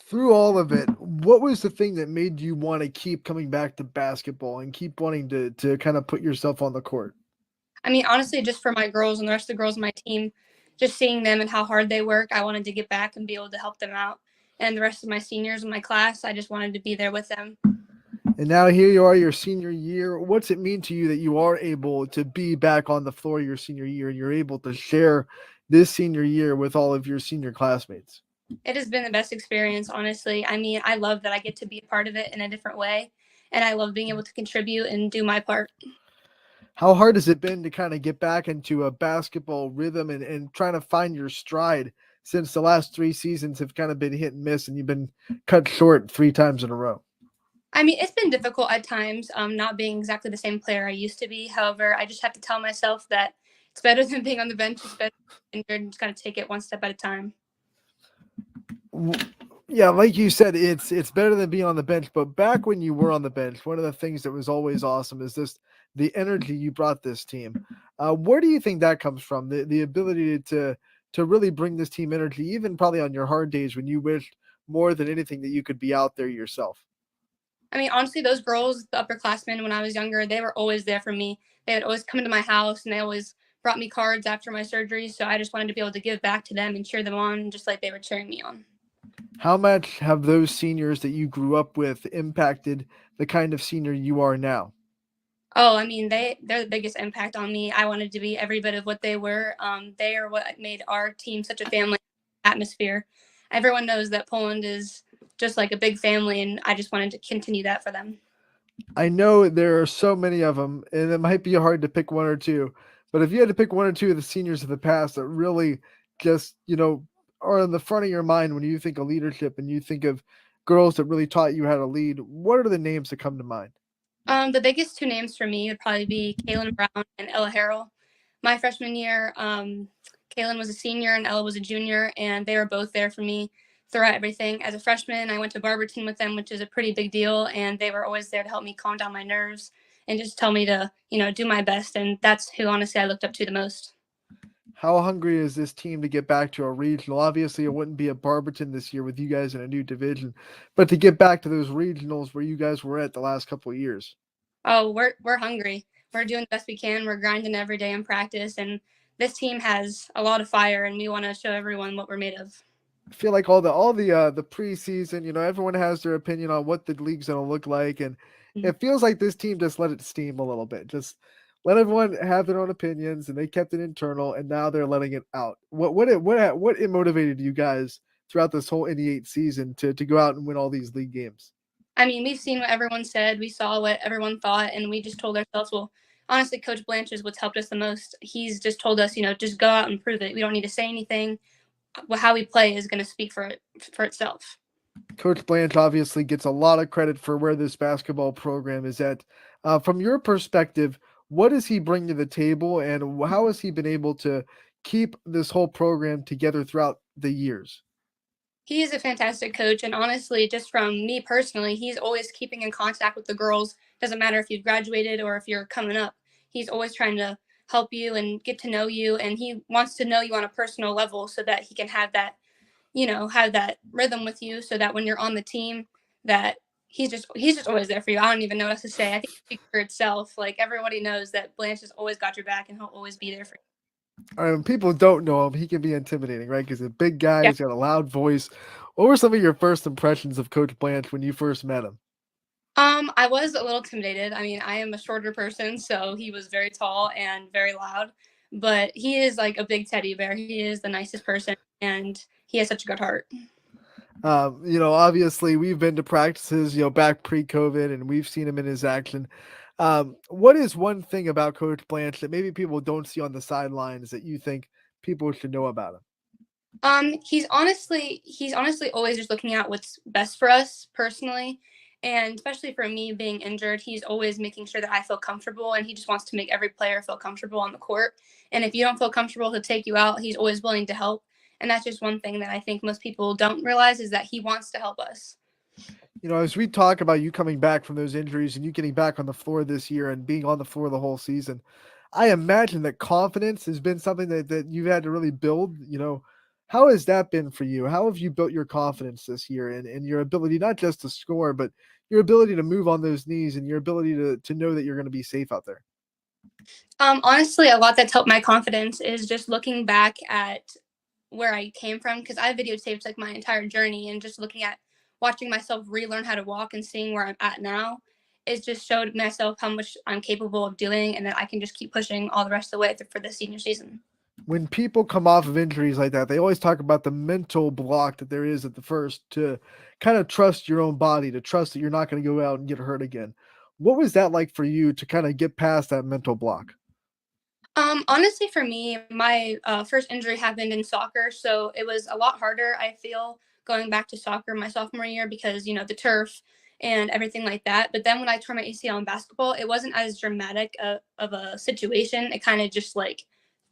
Through all of it, what was the thing that made you want to keep coming back to basketball and keep wanting to kind of put yourself on the court? I mean, honestly, just for my girls and the rest of the girls on my team, just seeing them and how hard they work, I wanted to get back and be able to help them out. And the rest of my seniors in my class, I just wanted to be there with them. And now here you are, your senior year. What's it mean to you that you are able to be back on the floor your senior year and you're able to share this senior year with all of your senior classmates? It has been the best experience, honestly. I mean, I love that I get to be a part of it in a different way, and I love being able to contribute and do my part. How hard has it been to kind of get back into a basketball rhythm and trying to find your stride since the last 3 seasons have kind of been hit and miss and you've been cut short 3 times in a row? I mean, it's been difficult at times, not being exactly the same player I used to be. However, I just have to tell myself that it's better than being on the bench. It's better than injured, and just kind of take it one step at a time. Yeah, like you said, it's better than being on the bench. But back when you were on the bench, one of the things that was always awesome is the energy you brought this team. Where do you think that comes from? The ability to really bring this team energy, even probably on your hard days when you wished more than anything that you could be out there yourself. I mean, honestly, those girls, the upperclassmen, when I was younger, they were always there for me. They would always come to my house, and they always brought me cards after my surgery. So I just wanted to be able to give back to them and cheer them on, just like they were cheering me on. How much have those seniors that you grew up with impacted the kind of senior you are now? Oh, I mean, they're the biggest impact on me. I wanted to be every bit of what they were. They are what made our team such a family atmosphere. Everyone knows that Poland is just like a big family, and I just wanted to continue that for them. I know there are so many of them, and it might be hard to pick 1 or 2, but if you had to pick 1 or 2 of the seniors of the past that really just, are in the front of your mind when you think of leadership and you think of girls that really taught you how to lead, what are the names that come to mind? The biggest 2 names for me would probably be Kaylin Brown and Ella Harrell. My freshman year, Kaylin was a senior and Ella was a junior, and they were both there for me throughout everything. As a freshman, I went to Barberton with them, which is a pretty big deal, and they were always there to help me calm down my nerves and just tell me to, do my best, and that's who, honestly, I looked up to the most. How hungry is this team to get back to a regional? Obviously, it wouldn't be at Barberton this year with you guys in a new division, but to get back to those regionals where you guys were at the last couple of years. Oh, we're hungry. We're doing the best we can. We're grinding every day in practice, and this team has a lot of fire, and we want to show everyone what we're made of. I feel like all the preseason, everyone has their opinion on what the league's going to look like, and it feels like this team just let it steam a little bit. Just let everyone have their own opinions, and they kept it internal, and now they're letting it out. What motivated you guys throughout this whole NE8 season to go out and win all these league games? I mean, we've seen what everyone said, we saw what everyone thought, and we just told ourselves, well, honestly, Coach Blanche is what's helped us the most. He's just told us, just go out and prove it. We don't need to say anything. How we play is going to speak for itself. Coach Blanche obviously gets a lot of credit for where this basketball program is at. From your perspective, what does he bring to the table, and how has he been able to keep this whole program together throughout the years? He is a fantastic coach, and honestly, just from me personally, he's always keeping in contact with the girls. Doesn't matter if you've graduated or if you're coming up. He's always trying to help you and get to know you, and he wants to know you on a personal level so that he can have that, have that rhythm with you, so that when you're on the team, that he's just always there for you. I don't even know what else to say. I think it speaks for itself. Like, everybody knows that Blanche has always got your back, and he'll always be there for you. People don't know him, he can be intimidating, right? Because he's a big guy, Yeah. he's got a loud voice. What were some of your first impressions of Coach Blanche when you first met him? I was a little intimidated. I mean, I am a shorter person, so he was very tall and very loud, but he is like a big teddy bear. He is the nicest person, and he has such a good heart. Obviously we've been to practices, back pre-COVID, and we've seen him in his action. What is one thing about Coach Blanche that maybe people don't see on the sidelines that you think people should know about him? He's honestly always just looking at what's best for us personally, and especially for me being injured, he's always making sure that I feel comfortable, and he just wants to make every player feel comfortable on the court. And if you don't feel comfortable, he'll take you out. He's always willing to help, and that's just one thing that I think most people don't realize, is that he wants to help us. As we talk about you coming back from those injuries and you getting back on the floor this year and being on the floor the whole season, I imagine that confidence has been something that you've had to really build. How has that been for you? How have you built your confidence this year and your ability not just to score, but your ability to move on those knees and your ability to know that you're going to be safe out there? Honestly, a lot that's helped my confidence is just looking back at where I came from, because I videotaped like my entire journey, and just watching myself relearn how to walk and seeing where I'm at now, it just showed myself how much I'm capable of doing, and that I can just keep pushing all the rest of the way for the senior season. When people come off of injuries like that, they always talk about the mental block that there is at the first to kind of trust your own body, to trust that you're not going to go out and get hurt again. What was that like for you to kind of get past that mental block? Honestly, for me, my first injury happened in soccer, so it was a lot harder, I feel, going back to soccer my sophomore year, because the turf and everything like that. But then when I tore my ACL in basketball, it wasn't as dramatic of a situation. It kind of just like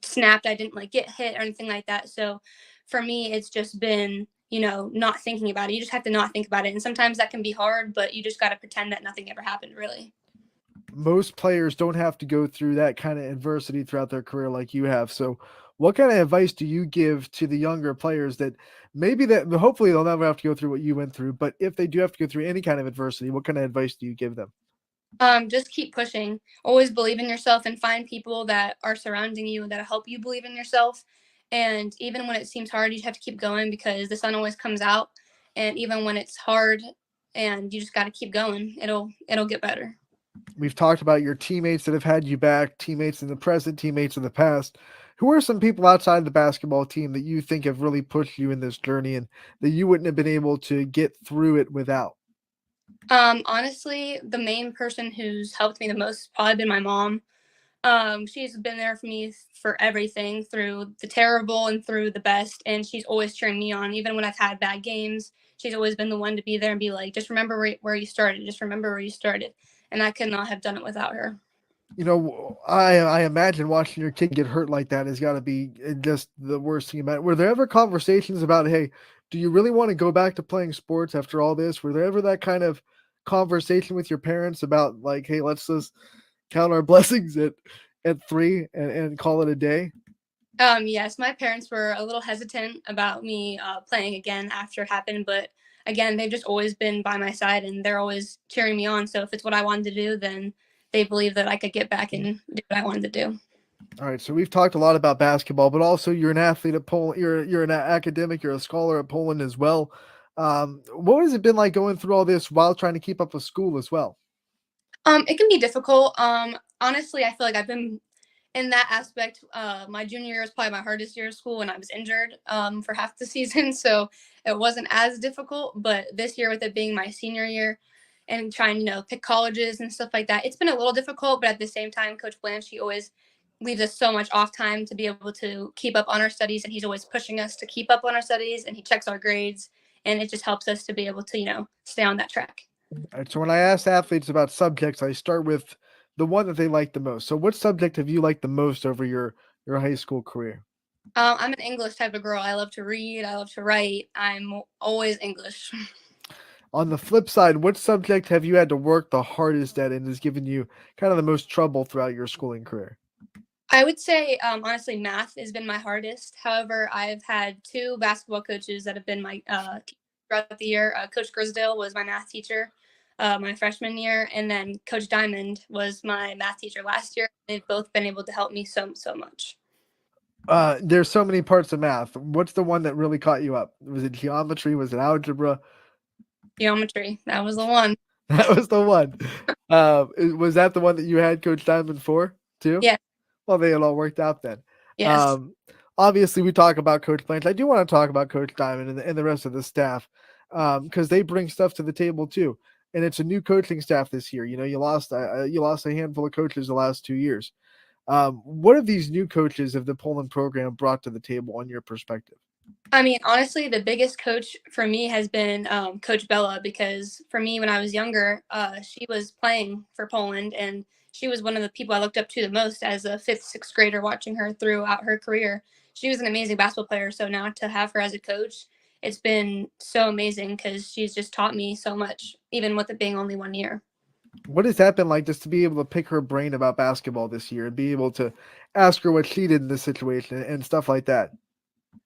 snapped. I didn't like get hit or anything like that. So for me, it's just been not thinking about it. You just have to not think about it, and sometimes that can be hard, but you just got to pretend that nothing ever happened, really. Most players don't have to go through that kind of adversity throughout their career like you have. So what kind of advice do you give to the younger players that hopefully they'll never have to go through what you went through, but if they do have to go through any kind of adversity, what kind of advice do you give them? Just keep pushing. Always believe in yourself, and find people that are surrounding you that help you believe in yourself. And even when it seems hard, you have to keep going, because the sun always comes out. And even when it's hard, and you just got to keep going, it'll get better. We've talked about your teammates that have had you back, teammates in the present, teammates in the past. Who are some people outside the basketball team that you think have really pushed you in this journey and that you wouldn't have been able to get through it without? Honestly, the main person who's helped me the most has probably been my mom. She's been there for me for everything, through the terrible and through the best, and she's always cheering me on. Even when I've had bad games, she's always been the one to be there and be like, just remember where you started. Just remember where you started. And I could not have done it without her. I imagine watching your kid get hurt like that has got to be just the worst thing about it. Were there ever conversations about, hey, do you really want to go back to playing sports after all this? Were there ever that kind of conversation with your parents about like, hey, let's just count our blessings at 3 and call it a day? Yes, my parents were a little hesitant about me playing again after it happened, but again, they've just always been by my side, and they're always cheering me on. So if it's what I wanted to do, then they believe that I could get back and do what I wanted to do. All right, so we've talked a lot about basketball, but also you're an athlete at Poland. You're an academic. You're a scholar at Poland as well. What has it been like going through all this while trying to keep up with school as well? It can be difficult. Honestly, I feel like I've been in that aspect. My junior year was probably my hardest year of school, and I was injured for half the season, so it wasn't as difficult. But this year, with it being my senior year and trying to pick colleges and stuff like that, it's been a little difficult. But at the same time, Coach Blanche, he always leaves us so much off time to be able to keep up on our studies, and he's always pushing us to keep up on our studies, and he checks our grades, and it just helps us to be able to stay on that track. All right, so when I ask athletes about subjects, I start with the one that they like the most. So what subject have you liked the most over your high school career? I'm an English type of girl. I love to read. I love to write. I'm always English. On the flip side, what subject have you had to work the hardest at and has given you kind of the most trouble throughout your schooling career? I would say, honestly, math has been my hardest. However, I've had two basketball coaches that have been my throughout the year. Coach Grisdale was my math teacher my freshman year, and then Coach Diamond was my math teacher last year. They've both been able to help me so much. There's so many parts of math. What's the one that really caught you up? Was it geometry? Was it algebra? Geometry. That was the one. That was the one. Was that the one that you had Coach Diamond for too? Yeah. Well, they had all worked out then. Yes. Obviously, we talk about Coach Blanche. I do want to talk about Coach Diamond and the rest of the staff because they bring stuff to the table too. And it's a new coaching staff this year. You lost a handful of coaches the last 2 years. What have these new coaches of the Poland program brought to the table on your perspective? I mean, honestly, the biggest coach for me has been Coach Bella, because for me, when I was younger, she was playing for Poland, and she was one of the people I looked up to the most as a fifth, sixth grader, watching her throughout her career. She was an amazing basketball player. So now to have her as a coach, it's been so amazing because she's just taught me so much, even with it being only 1 year. What has that been like, just to be able to pick her brain about basketball this year and be able to ask her what she did in this situation and stuff like that?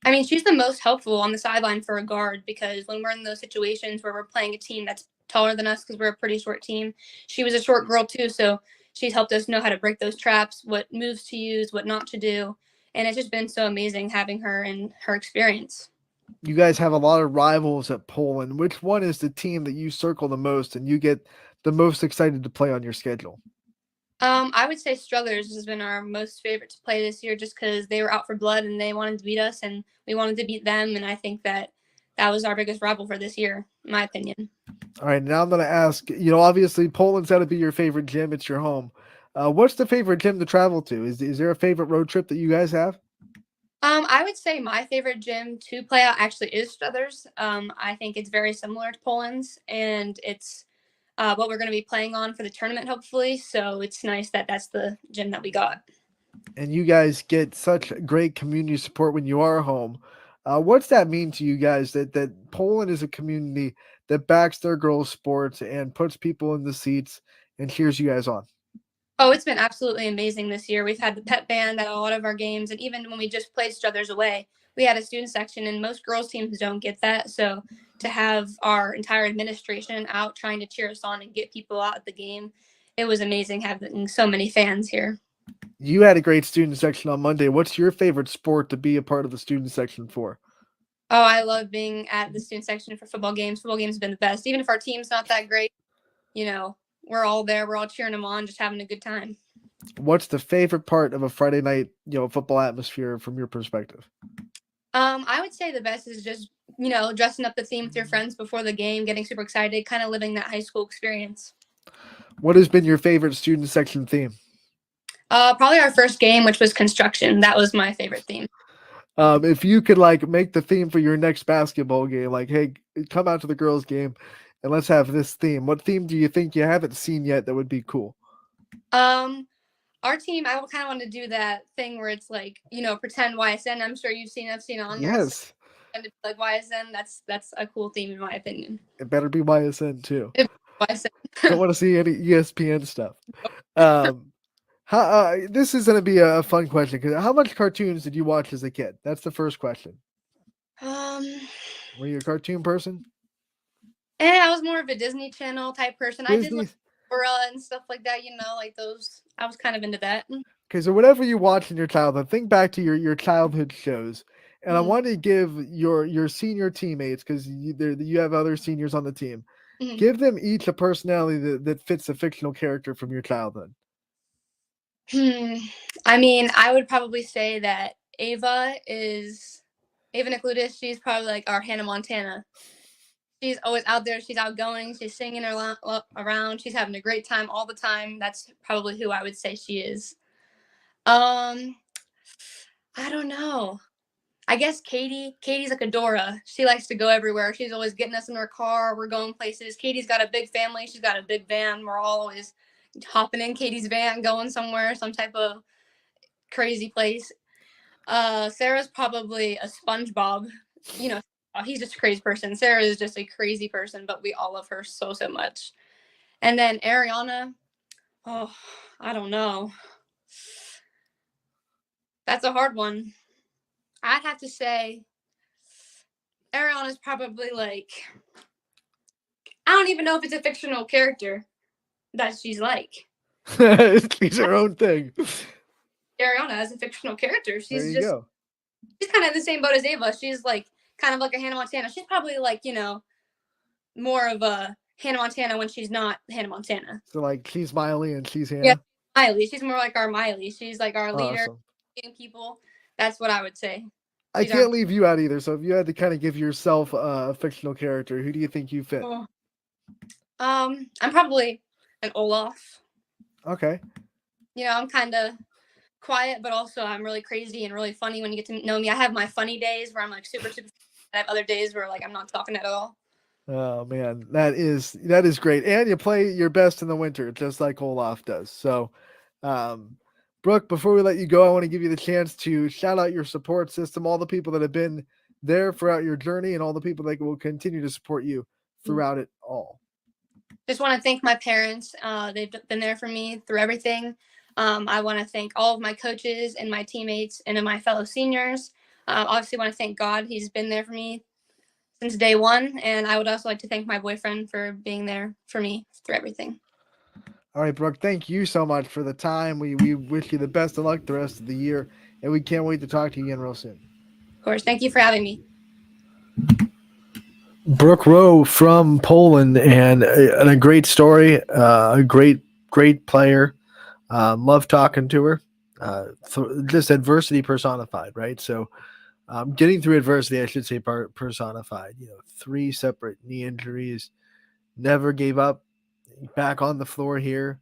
I mean, she's the most helpful on the sideline for a guard, because when we're in those situations where we're playing a team that's taller than us, because we're a pretty short team, she was a short girl too, so she's helped us know how to break those traps, what moves to use, what not to do, and it's just been so amazing having her and her experience. You guys have a lot of rivals at Poland. Which one is the team that you circle the most and you get the most excited to play on your schedule? I would say Struthers has been our most favorite to play this year, just because they were out for blood and they wanted to beat us, and we wanted to beat them. And I think that was our biggest rival for this year, in my opinion. All right, now I'm going to ask, obviously Poland's got to be your favorite gym. It's your home. What's the favorite gym to travel to? Is there a favorite road trip that you guys have? I would say my favorite gym to play out actually is Struthers. I think it's very similar to Poland's, and it's what we're going to be playing on for the tournament, hopefully. So it's nice that that's the gym that we got. And you guys get such great community support when you are home. What's that mean to you guys, that Poland is a community that backs their girls' sports and puts people in the seats and cheers you guys on? Oh, it's been absolutely amazing this year. We've had the pep band at a lot of our games, and even when we just played Struthers away, we had a student section, and most girls teams don't get that. So to have our entire administration out trying to cheer us on and get people out at the game, it was amazing having so many fans here. You had a great student section on Monday. What's your favorite sport to be a part of the student section for? Oh, I love being at the student section for football games. Football games have been the best. Even if our team's not that great, we're all there. We're all cheering them on, just having a good time. What's the favorite part of a Friday night, football atmosphere from your perspective? I would say the best is just, dressing up the theme with your friends before the game, getting super excited, kind of living that high school experience. What has been your favorite student section theme? Probably our first game, which was construction. That was my favorite theme. If you could make the theme for your next basketball game, hey, come out to the girls' game and let's have this theme. What theme do you think you haven't seen yet that would be cool? Our team, I kind of want to do that thing where it's pretend YSN. I'm sure I've seen on there. Yes. And it's like YSN. That's a cool theme in my opinion. It better be YSN too. YSN. Don't want to see any ESPN stuff. This is going to be a fun question. How much cartoons did you watch as a kid? That's the first question. Were you a cartoon person? I was more of a Disney Channel type person. Disney? I did Dora and stuff like that, like those. I was kind of into that. Okay, so whatever you watched in your childhood, think back to your childhood shows. And I want to give your senior teammates, because you have other seniors on the team, Mhm. Give them each a personality that fits a fictional character from your childhood. I mean, I would probably say that Ava Niclutis. She's probably like our Hannah Montana. She's always out there. She's outgoing. She's singing around. She's having a great time all the time. That's probably who I would say she is. I don't know. I guess Katie's like a Dora. She likes to go everywhere. She's always getting us in her car. We're going places. Katie's got a big family. She's got a big van. We're all always hopping in Katie's van, going somewhere, some type of crazy place. Sarah's probably a SpongeBob. You know, he's just a crazy person. Sarah is just a crazy person, but we all love her so much. And then Ariana, oh, I don't know. That's a hard one. I'd have to say Ariana's probably like, I don't even know if it's a fictional character that she's like. She's her own thing. Ariana is a fictional character. There She's you just go. She's kind of in the same boat as Ava. She's like kind of like a Hannah Montana. She's probably like, more of a Hannah Montana when she's not Hannah Montana. So like she's Miley and she's Hannah. Yeah, Miley. She's more like our Miley. She's like our leader, Awesome. People. That's what I would say. I can't leave you out either. So if you had to kind of give yourself a fictional character, who do you think you fit? I'm probably an Olaf. Okay. I'm kind of quiet, but also I'm really crazy and really funny when you get to know me. I have my funny days where I'm like super. I have other days where like I'm not talking at all. Oh man, that is great. And you play your best in the winter, just like Olaf does. So, Brooke, before we let you go, I want to give you the chance to shout out your support system, all the people that have been there throughout your journey, and all the people that will continue to support you throughout it all. Just want to thank my parents. They've been there for me through everything. I want to thank all of my coaches and my teammates and my fellow seniors. Obviously, want to thank God. He's been there for me since day one. And I would also like to thank my boyfriend for being there for me through everything. All right, Brooke, thank you so much for the time. We wish you the best of luck the rest of the year, and we can't wait to talk to you again real soon. Of course. Thank you for having me. Brooke Rowe from Poland, and a great story, a great player. Love talking to her. Just adversity personified, right? So getting through adversity, I should say, personified. 3 separate knee injuries, never gave up, back on the floor here.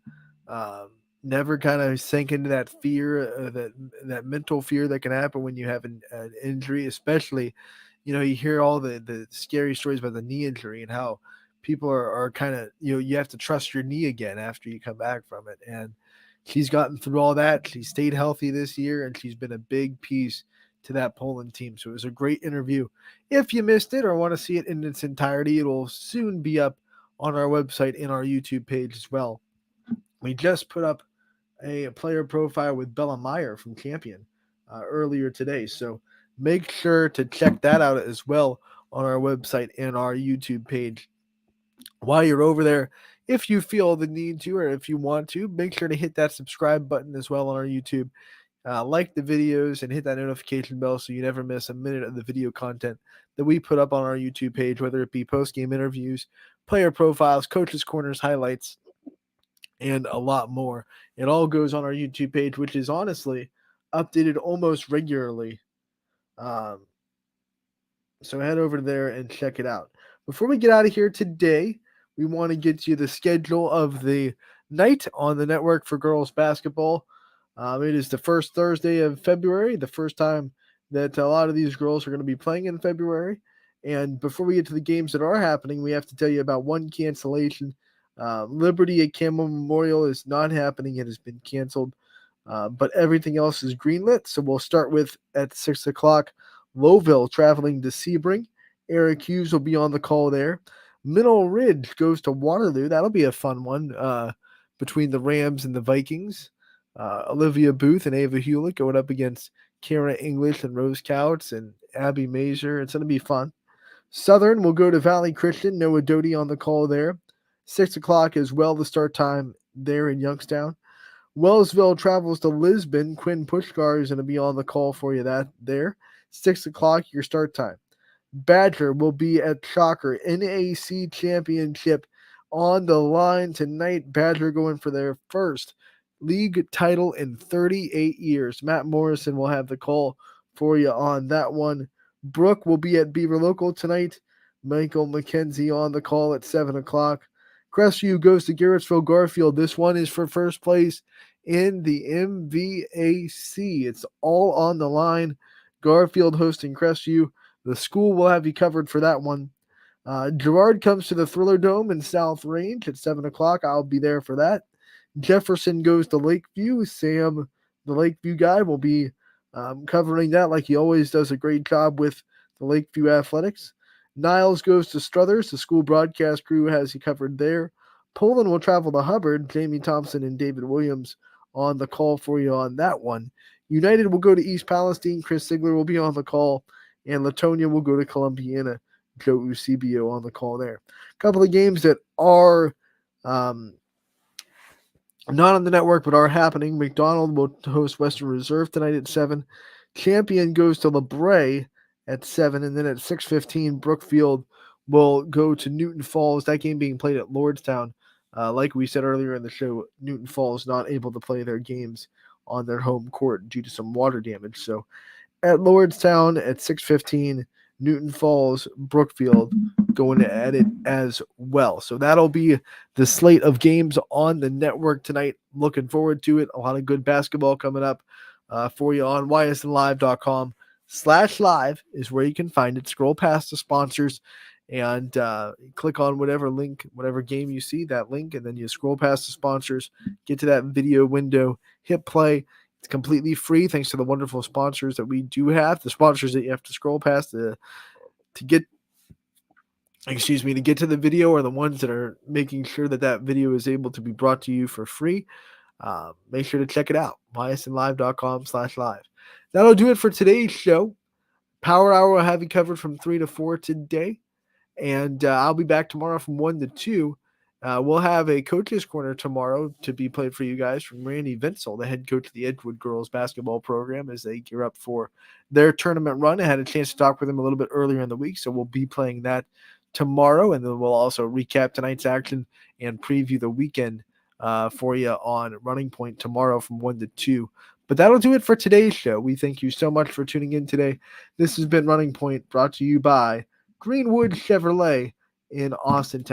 Never kind of sank into that fear, that mental fear that can happen when you have an injury, especially, you hear all the scary stories about the knee injury and how people are kind of, you have to trust your knee again after you come back from it. And she's gotten through all that. She stayed healthy this year, and she's been a big piece to that Poland team. So it was a great interview. If you missed it or want to see it in its entirety, it will soon be up on our website and our YouTube page as well. We just put up a player profile with Bella Meyer from Champion earlier today. So make sure to check that out as well on our website and our YouTube page. While you're over there, if you feel the need to, or if you want to, make sure to hit that subscribe button as well on our YouTube. Like the videos and hit that notification bell so you never miss a minute of the video content that we put up on our YouTube page, whether it be post-game interviews, player profiles, coaches' corners, highlights, and a lot more. It all goes on our YouTube page, which is honestly updated almost regularly. So head over there and check it out. Before we get out of here today, we want to get you the schedule of the night on the network for girls basketball. It is the first Thursday of February, the first time that a lot of these girls are going to be playing in February. And before we get to the games that are happening, we have to tell you about one cancellation. Liberty at Campbell Memorial is not happening. It has been canceled. But everything else is greenlit. So we'll start with at 6 o'clock, Lowville traveling to Sebring. Eric Hughes will be on the call there. Mineral Ridge goes to Waterloo. That'll be a fun one between the Rams and the Vikings. Olivia Booth and Ava Hewlett going up against Kara English and Rose Couts and Abby Mazur. It's going to be fun. Southern will go to Valley Christian. Noah Doty on the call there. 6 o'clock as well, the start time there in Youngstown. Wellsville travels to Lisbon. Quinn Pushkar is going to be on the call for you there. 6 o'clock, your start time. Badger will be at Shocker. NAC championship on the line tonight. Badger going for their first league title in 38 years. Matt Morrison will have the call for you on that one. Brooke will be at Beaver Local tonight. Michael McKenzie on the call at 7 o'clock. Crestview goes to Garrettsville Garfield. This one is for first place in the MVAC. It's all on the line. Garfield hosting Crestview. The school will have you covered for that one. Girard comes to the Thriller Dome in South Range at 7 o'clock. I'll be there for that. Jefferson goes to Lakeview. Sam, the Lakeview guy, will be covering that like he always does a great job with the Lakeview Athletics. Niles goes to Struthers. The school broadcast crew has you covered there. Poland will travel to Hubbard. Jamie Thompson and David Williams on the call for you on that one. United will go to East Palestine. Chris Sigler will be on the call. And Latonia will go to Columbiana. Joe Eusebio on the call there. A couple of games that are not on the network but are happening. McDonald will host Western Reserve tonight at 7. Champion goes to LeBray at 7. And then at 6:15, Brookfield will go to Newton Falls. That game being played at Lordstown. Like we said earlier in the show, Newton Falls not able to play their games on their home court due to some water damage. So at Lordstown at 6:15, Newton Falls, Brookfield going at it as well. So that'll be the slate of games on the network tonight. Looking forward to it. A lot of good basketball coming up for you on ysnlive.com/live is where you can find it. Scroll past the sponsors and click on whatever link, whatever game you see, that link, and then you scroll past the sponsors, get to that video window, hit play. It's completely free thanks to the wonderful sponsors that we do have. The sponsors that you have to scroll past to get to the video are the ones that are making sure that that video is able to be brought to you for free. Make sure to check it out. ysnlive.com/live. That'll do it for today's show. Power Hour will have you covered from 3 to 4 today. And I'll be back tomorrow from 1 to 2. We'll have a coach's corner tomorrow to be played for you guys from Randy Vinsel, the head coach of the Edgewood girls basketball program, as they gear up for their tournament run. I had a chance to talk with him a little bit earlier in the week, so we'll be playing that tomorrow. And then we'll also recap tonight's action and preview the weekend for you on Running Point tomorrow from 1 to 2. But that'll do it for today's show. We thank you so much for tuning in today. This has been Running Point, brought to you by Greenwood Chevrolet in Austin, Texas.